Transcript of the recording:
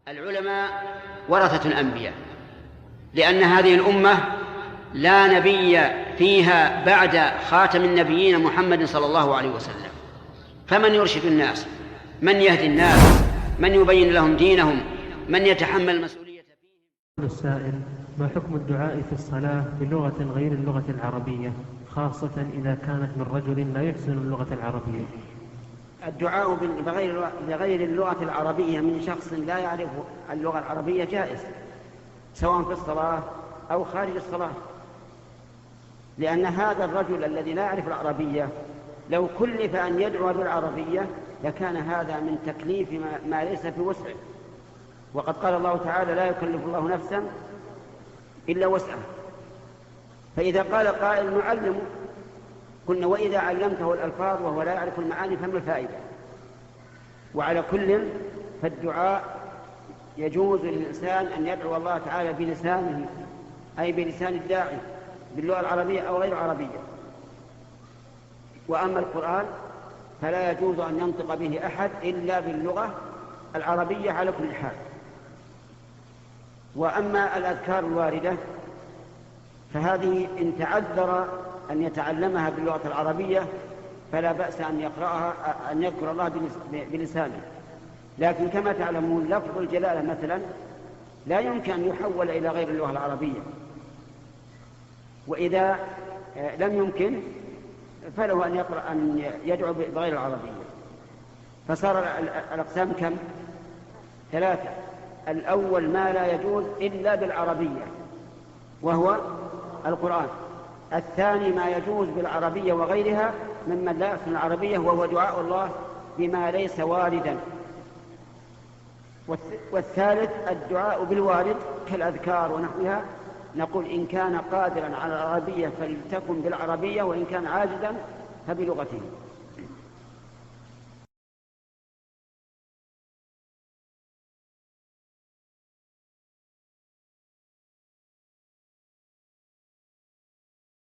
العلماء ورثة الأنبياء، لأن هذه الأمة لا نبي فيها بعد خاتم النبيين محمد صلى الله عليه وسلم، فمن يرشد الناس، من يهدي الناس، من يبين لهم دينهم، من يتحمل المسؤولية فيهم. السائل: ما حكم الدعاء في الصلاة بلغة غير اللغة العربية، خاصة إذا كانت من رجل لا يحسن اللغة العربية؟ الدعاء بغير اللغة العربية من شخص لا يعرف اللغة العربية جائز، سواء في الصلاة أو خارج الصلاة، لأن هذا الرجل الذي لا يعرف العربية لو كلف أن يدعو بالعربية لكان هذا من تكليف ما ليس في وسعه، وقد قال الله تعالى: لا يكلف الله نفسا إلا وسعها. فإذا قال قائل نعلمه، قلنا: وإذا علمته الألفاظ وهو لا يعرف المعاني فما الفائدة؟ وعلى كل فالدعاء يجوز للإنسان أن يدعو الله تعالى بلسانه، أي بلسان الداعي، باللغة العربية أو غير عربية. وأما القرآن فلا يجوز أن ينطق به أحد إلا باللغة العربية على كل حال. وأما الأذكار الواردة فهذه إن تعذر أن يتعلمها باللغة العربية فلا بأس أن يقرأها، أن يذكر الله بلسانه، لكن كما تعلمون لفظ الجلالة مثلا لا يمكن أن يحول إلى غير اللغة العربية، وإذا لم يمكن فله أن يدعو بغير العربية. فصار الأقسام كم؟ 3. الأول ما لا يجوز إلا بالعربية وهو القرآن. الثاني ما يجوز بالعربية وغيرها ممن لا يحسن العربية وهو دعاء الله بما ليس واردا. والثالث الدعاء بالوارد كالأذكار ونحوها، نقول إن كان قادرا على العربية فلتكن بالعربية، وإن كان عاجزا فبلغته.